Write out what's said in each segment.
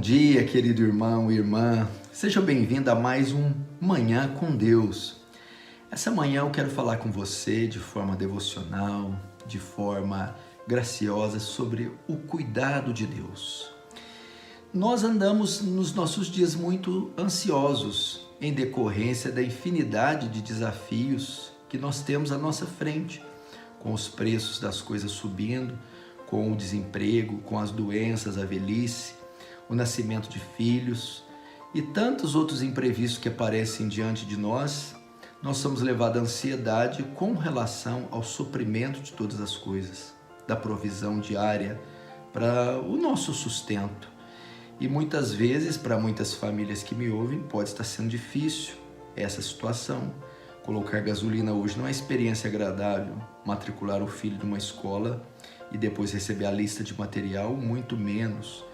dia, querido irmão e irmã. Seja bem-vindo a mais um Manhã com Deus. Essa manhã eu quero falar com você de forma devocional, de forma graciosa sobre o cuidado de Deus. Nós andamos nos nossos dias muito ansiosos em decorrência da infinidade de desafios que nós temos à nossa frente, com os preços das coisas subindo, com o desemprego, com as doenças, a velhice, o nascimento de filhos e tantos outros imprevistos que aparecem diante de nós. Nós somos levados à ansiedade com relação ao suprimento de todas as coisas, da provisão diária para o nosso sustento. E muitas vezes, para muitas famílias que me ouvem, pode estar sendo difícil essa situação. Colocar gasolina hoje não é experiência agradável, matricular o filho numa escola e depois receber a lista de material, muito menos.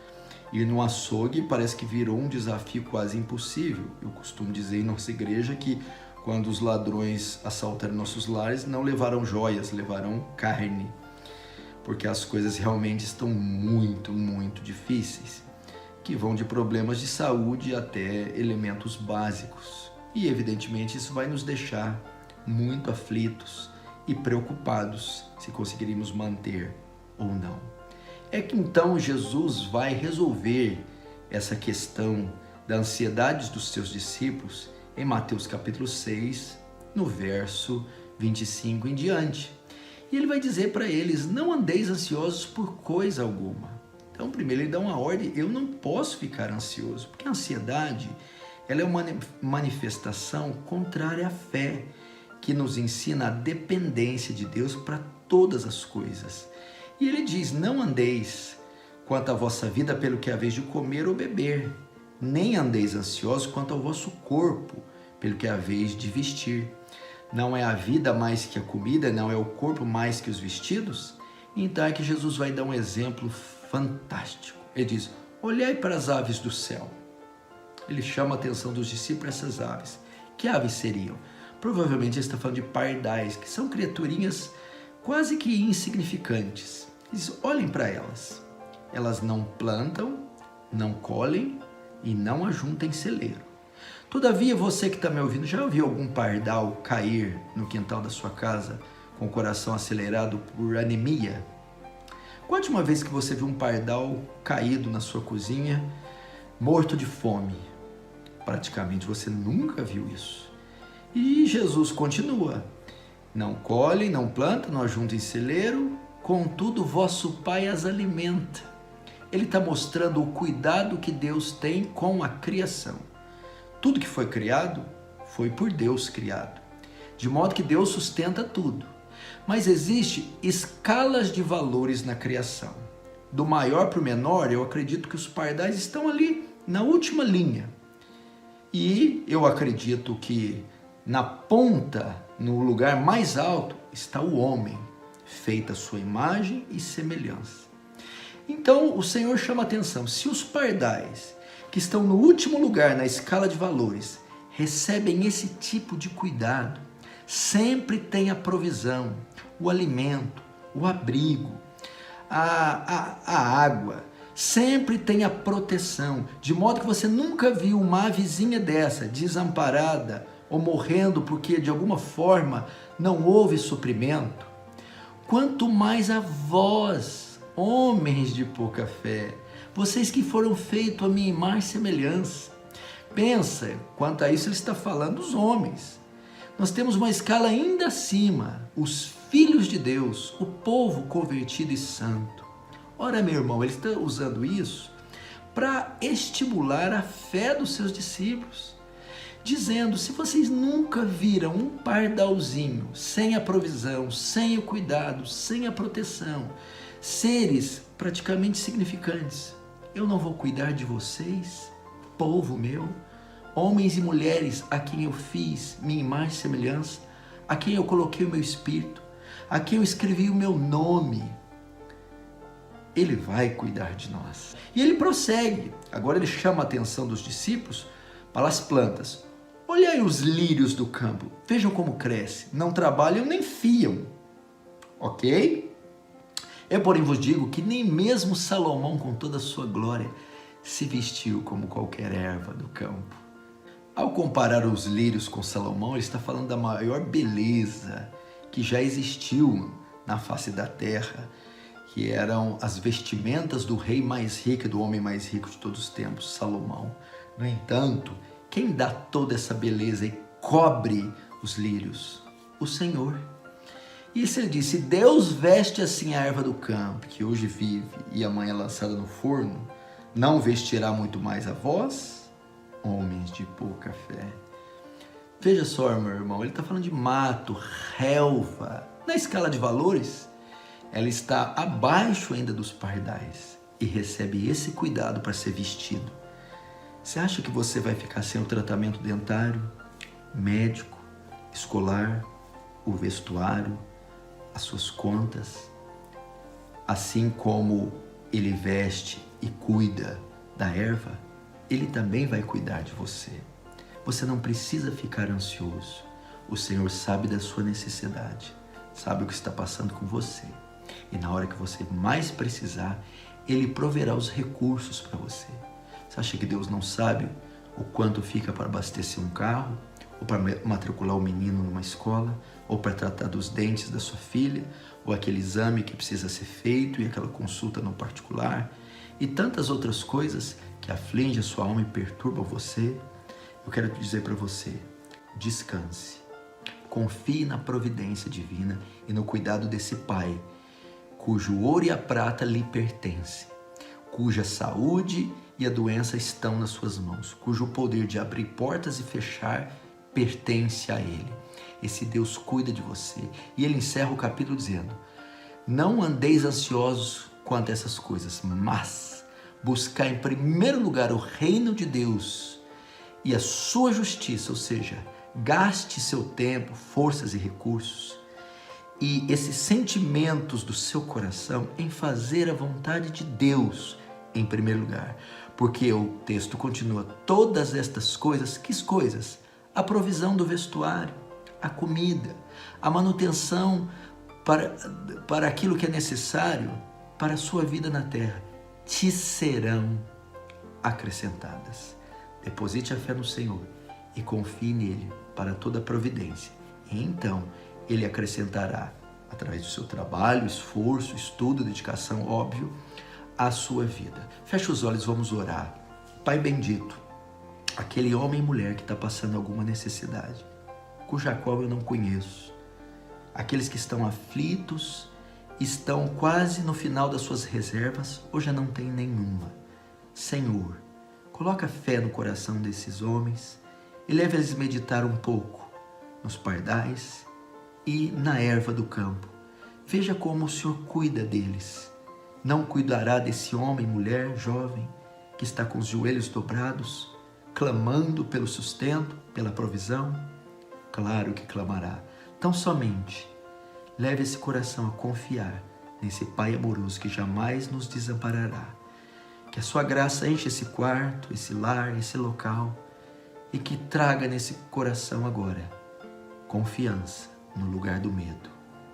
Ir no açougue parece que virou um desafio quase impossível. Eu costumo dizer em nossa igreja que quando os ladrões assaltaram nossos lares, não levaram joias, levaram carne, porque as coisas realmente estão muito difíceis, que vão de problemas de saúde até elementos básicos. E evidentemente isso vai nos deixar muito aflitos e preocupados se conseguiremos manter ou não. É que então Jesus vai resolver essa questão da ansiedade dos seus discípulos em Mateus capítulo 6, no verso 25 em diante. E ele vai dizer para eles: não andeis ansiosos por coisa alguma. Então, primeiro ele dá uma ordem: eu não posso ficar ansioso, porque a ansiedade ela é uma manifestação contrária à fé, que nos ensina a dependência de Deus para todas as coisas. E ele diz: não andeis quanto à vossa vida pelo que haveis de comer ou beber, nem andeis ansiosos quanto ao vosso corpo, pelo que haveis de vestir. Não é a vida mais que a comida, não é o corpo mais que os vestidos? Então é que Jesus vai dar um exemplo fantástico. Ele diz: olhai para as aves do céu. Ele chama a atenção dos discípulos para essas aves. Que aves seriam? Provavelmente ele está falando de pardais, que são criaturinhas quase que insignificantes. Diz: olhem para elas. Elas não plantam, não colhem e não ajuntam em celeiro. Todavia, você que está me ouvindo, já ouviu algum pardal cair no quintal da sua casa com o coração acelerado por anemia? Qual a última vez que você viu um pardal caído na sua cozinha, morto de fome? Praticamente você nunca viu isso. E Jesus continua: não colhem, não plantam, não ajuntam em celeiro, contudo vosso Pai as alimenta. Ele está mostrando o cuidado que Deus tem com a criação. Tudo que foi criado, foi por Deus criado. De modo que Deus sustenta tudo. Mas existem escalas de valores na criação. Do maior para o menor, eu acredito que os pardais estão ali, na última linha. E eu acredito que na ponta, no lugar mais alto, está o homem, feito à sua imagem e semelhança. Então, o Senhor chama a atenção: se os pardais, que estão no último lugar na escala de valores, recebem esse tipo de cuidado, sempre tem a provisão, o alimento, o abrigo, a água, sempre tem a proteção, de modo que você nunca viu uma avezinha dessa, desamparada, ou morrendo porque de alguma forma não houve suprimento. Quanto mais a vós, homens de pouca fé, vocês que foram feitos à minha imagem e semelhança. Pensa, quanto a isso ele está falando dos homens. Nós temos uma escala ainda acima, os filhos de Deus, o povo convertido e santo. Ora, meu irmão, ele está usando isso para estimular a fé dos seus discípulos, dizendo: se vocês nunca viram um pardalzinho sem a provisão, sem o cuidado, sem a proteção, seres praticamente insignificantes, eu não vou cuidar de vocês, povo meu, homens e mulheres a quem eu fiz minha imagem e semelhança, a quem eu coloquei o meu espírito, a quem eu escrevi o meu nome. Ele vai cuidar de nós. E ele prossegue. Agora ele chama a atenção dos discípulos para as plantas. Olhai os lírios do campo, vejam como cresce, não trabalham nem fiam. Ok? Eu, porém, vos digo que nem mesmo Salomão, com toda a sua glória, se vestiu como qualquer erva do campo. Ao comparar os lírios com Salomão, ele está falando da maior beleza que já existiu na face da terra, que eram as vestimentas do rei mais rico e do homem mais rico de todos os tempos, Salomão. No entanto, quem dá toda essa beleza e cobre os lírios? O Senhor. Isso ele disse: Deus veste assim a erva do campo, que hoje vive e amanhã é lançada no forno, não vestirá muito mais a vós, homens de pouca fé. Veja só, meu irmão, ele está falando de mato, relva. Na escala de valores, ela está abaixo ainda dos pardais e recebe esse cuidado para ser vestido. Você acha que você vai ficar sem o tratamento dentário, médico, escolar, o vestuário, as suas contas? Assim como ele veste e cuida da erva, ele também vai cuidar de você. Você não precisa ficar ansioso. O Senhor sabe da sua necessidade, sabe o que está passando com você. E na hora que você mais precisar, Ele proverá os recursos para você. Você acha que Deus não sabe o quanto fica para abastecer um carro? Ou para matricular o menino numa escola? Ou para tratar dos dentes da sua filha? Ou aquele exame que precisa ser feito e aquela consulta no particular? E tantas outras coisas que afligem a sua alma e perturbam você. Eu quero te dizer para você, descanse. Confie na providência divina e no cuidado desse Pai, cujo ouro e a prata lhe pertencem, cuja saúde e a doença estão nas suas mãos, cujo poder de abrir portas e fechar pertence a Ele. Esse Deus cuida de você. E ele encerra o capítulo dizendo: não andeis ansiosos quanto a essas coisas, mas buscar em primeiro lugar o reino de Deus e a sua justiça, ou seja, gaste seu tempo, forças e recursos e esses sentimentos do seu coração em fazer a vontade de Deus em primeiro lugar. Porque o texto continua: todas estas coisas, que coisas? A provisão do vestuário, a comida, a manutenção para aquilo que é necessário para a sua vida na terra, te serão acrescentadas. Deposite a fé no Senhor e confie nele para toda a providência. E então Ele acrescentará, através do seu trabalho, esforço, estudo, dedicação, óbvio, a sua vida. Feche os olhos, vamos orar. Pai bendito, aquele homem e mulher que está passando alguma necessidade, cuja qual eu não conheço, aqueles que estão aflitos, estão quase no final das suas reservas ou já não tem nenhuma. Senhor, coloca fé no coração desses homens e leve eles a meditar um pouco nos pardais e na erva do campo. Veja como o Senhor cuida deles. Não cuidará desse homem, mulher, jovem, que está com os joelhos dobrados, clamando pelo sustento, pela provisão? Claro que clamará. Tão somente leve esse coração a confiar nesse Pai amoroso que jamais nos desamparará. Que a sua graça enche esse quarto, esse lar, esse local e que traga nesse coração agora confiança no lugar do medo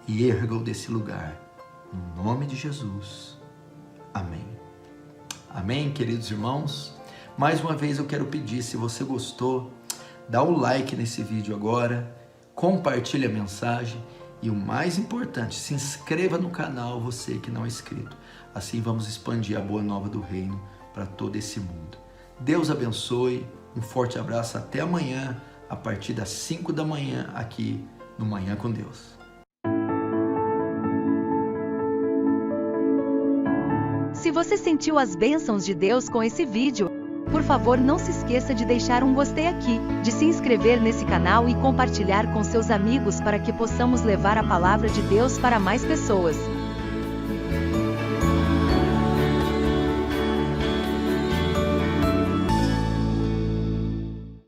e erga-o desse lugar, no nome de Jesus. Amém. Amém, queridos irmãos? Mais uma vez eu quero pedir, se você gostou, dá um like nesse vídeo agora, compartilhe a mensagem e o mais importante, se inscreva no canal, você que não é inscrito. Assim vamos expandir a boa nova do reino para todo esse mundo. Deus abençoe, um forte abraço, até amanhã, a partir das 5 da manhã, aqui no Manhã com Deus. Se você sentiu as bênçãos de Deus com esse vídeo, por favor não se esqueça de deixar um gostei aqui, de se inscrever nesse canal e compartilhar com seus amigos para que possamos levar a palavra de Deus para mais pessoas.